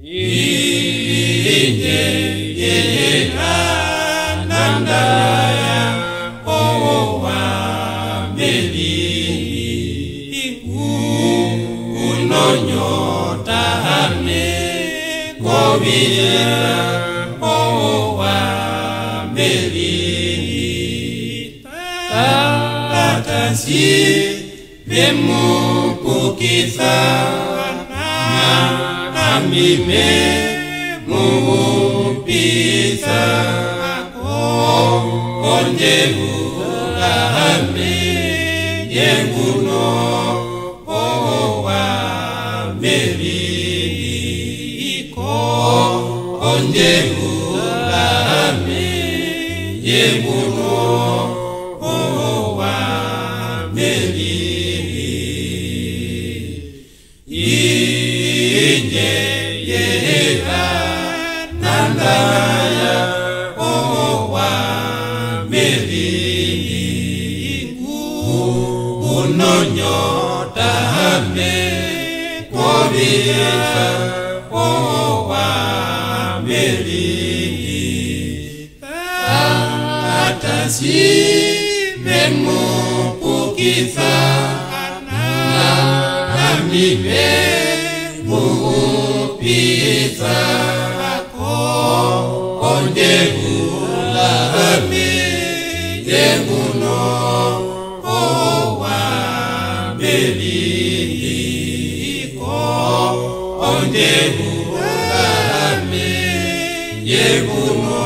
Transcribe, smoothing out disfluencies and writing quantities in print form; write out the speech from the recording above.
Inje nandaya owa melini unonyota hane kobira owa melini tatasi bemu kukisa amime mupisa onje ulame yenguno owa melini onje ulame yenguno owa melini inje nandaya owa melini unonyota hame kobisa owa melini atasi memu kukisa amime mupisa onje ulame yenguno owa melini onje ulame yenguno